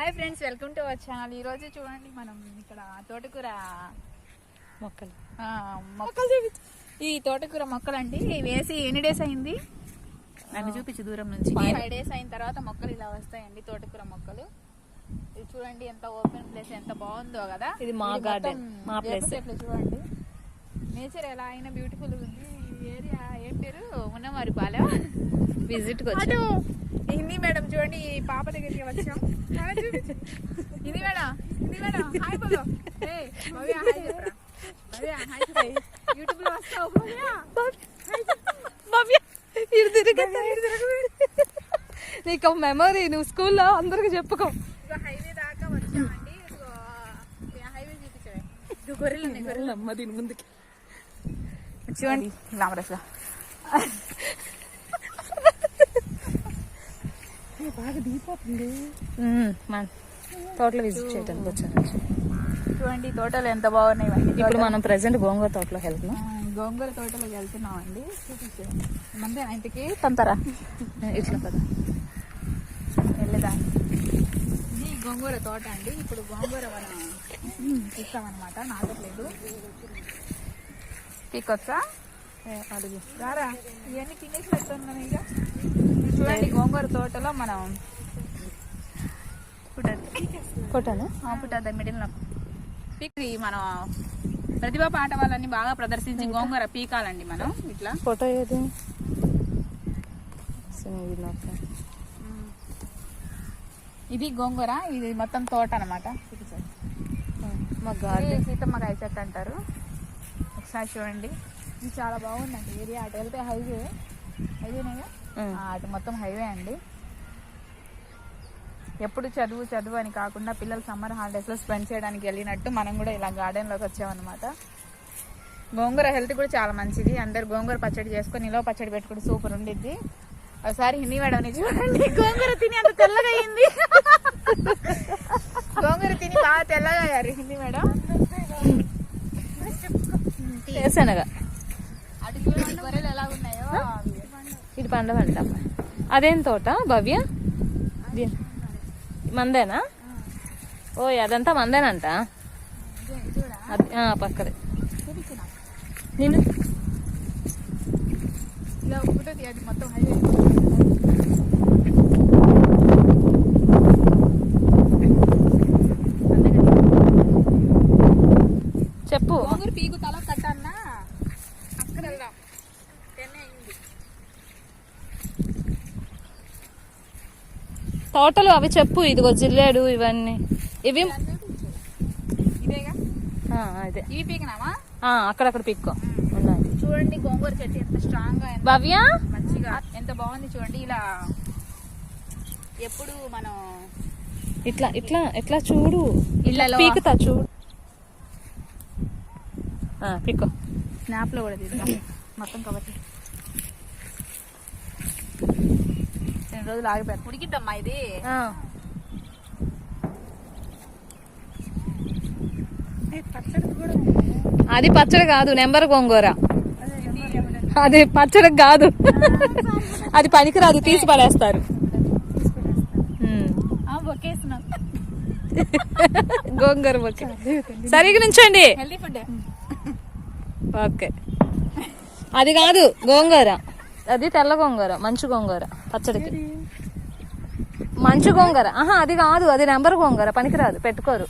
Hi friends, welcome to our channel. ఈ రోజు చూడండి మనం ఇక్కడ తోటకూర మొక్కలు ఈ తోటకూర మొక్కలు అండి వేసి ఎన్ని డేస్ అయింది నన్ను చూపించి దూరం నుంచి 5 డేస్ అయిన తర్వాత మొక్కలు ఇలా వస్తాయండి. తోటకూర మొక్కలు ఇది చూడండి ఎంత ఓపెన్ ప్లేస్, ఎంత బాగుందో కదా. ఇది మా గార్డెన్, మా ప్లేస్. చూడండి నేచర్ ఎలా అయినా బ్యూటిఫుల్ ఉంది. ఈ ఏరియా ఏం పేరు? ఉన్నవారిపాలెం. విజిట్ వచ్చాం. హిందీ మేడం చూడండి, ఈ పాప దగ్గరికి వచ్చాం. Hindi madam, Hindi madam hi బోలో. ఏ భవ్య హాయ్ చెప్పరా. భవ్య హాయ్ చెప్పు. యూట్యూబ్ లో వస్తావు భవ్య. భవ్య ఇటు తిరుగు. నీకు మెమరీ, నువ్వు స్కూల్లో అందరికి చెప్పుకో. హైవే దాకా వచ్చామండి. హైవే చూపించవే. గొర్రెలు ఉన్నాయి, గొర్రెలు అమ్మ దీని ముందుకి చూడండి. లామరస బాగా దీపోతుంది. తోటలో విజిట్ చేయడానికి వచ్చాను. చూడండి తోటలు ఎంత బాగున్నాయి. ఇప్పుడు మనం ప్రెసెంట్ గోంగూర తోటలోకి వెళ్తున్నాం. గోంగూర తోటలోకి వెళ్తున్నామండి. చూపించాను మందే ఇంటికి తంతరా ఇట్లా కదా వెళ్ళదా. ఇది గోంగూర తోట అండి. ఇప్పుడు గోంగూర మనం తీస్తామన్నమాట. నాటట్లేదు. పీకొచ్చా అడుగు రారా. ఇవన్నీ తినేసి పెడుతున్నాను. ఇక చూడండి గోంగూర తోటలో మనం కొట్టాను పుట్టద్దా మిడిల్ పీక్. మనం ప్రతిభా పాట వాళ్ళని బాగా ప్రదర్శించి గోంగూర పీకాలండి మనం. ఇట్లా ఫోటో ఏది? ఇది గోంగూర, ఇది మొత్తం తోట అనమాట. మా గార్డెన్ సీతమ్మకాయ చెట్టు అంటారు. ఒకసారి చూడండి, ఇది చాలా బాగుందండి ఏరియా. అటు వెళ్తే హైవేనేగా, అటు మొత్తం హైవే అండి. ఎప్పుడు చదువు చదువు అని కాకుండా పిల్లలు సమ్మర్ హాలిడేస్లో స్పెండ్ చేయడానికి వెళ్ళినట్టు మనం కూడా ఇలా గార్డెన్లోకి వచ్చామన్నమాట. గోంగూర హెల్త్ కూడా చాలా మంచిది. అందరు గోంగూర పచ్చడి చేసుకొని నిలవ పచ్చడి పెట్టుకుంటే సూపర్ ఉండిద్ది. ఒకసారి హిందీ మేడం చూడండి, గోంగూర తిని అంత తెల్లగా అయింది. గోంగూర తిని బాగా తెల్లగా అయ్యారు హిందీ మేడం. శనగ అటు చూడండి గొర్రెలు ఎలా ఉన్నాయో. ఇది పండవంట. అదేం తోట భవ్య? మందేనా? ఓ అదంతా మందేనంట. పక్కదే నేను ఇలా ఉంటుంది. అది మొత్తం హైవే. చెప్పు. గోంగూర పీకు తల కట్టన్నా అక్కడ వెళ్దాం. 10 అయింది. తోటలు అవి చెప్పు. ఇదిగో జిల్లేడు ఇవన్నీ ఇవి ఇదేగా. అదే ఇవి పీకినామా? అక్కడక్కడ పీక్కో. చూడండి గోంగూర చెట్టు ఎంత స్ట్రాంగ్ గా, భవ్య మంచిగా ఎంత బాగుంది చూడండి. ఇలా ఎప్పుడు మనం ఇట్లా ఇట్లా ఎట్లా చూడు, ఇళ్ళలో పీకుతా చూడు. పీక్కో. స్నాప్ లో కూడా తీద్దాం మొత్తం కవర్. 2 రోజులు ఆగిపోయారు. ఉడికిద్దమ్మా ఇది. అది పచ్చడి కాదు, నెంబర్ గోంగూర. అది పచ్చడి కాదు, అది పనికిరాదు, తీసి పడేస్తారు. గోంగూర బొకే. సరిగ్గా నుంచోండి. Healthy food. ఓకే. అది కాదు గోంగూర, అది తెల్ల గోంగూర, మంచు గోంగూర పచ్చడికి. మంచు గోంగూర అది కాదు, అది నెంబర్ గోంగూర, పనికిరాదు, పెట్టుకోరు.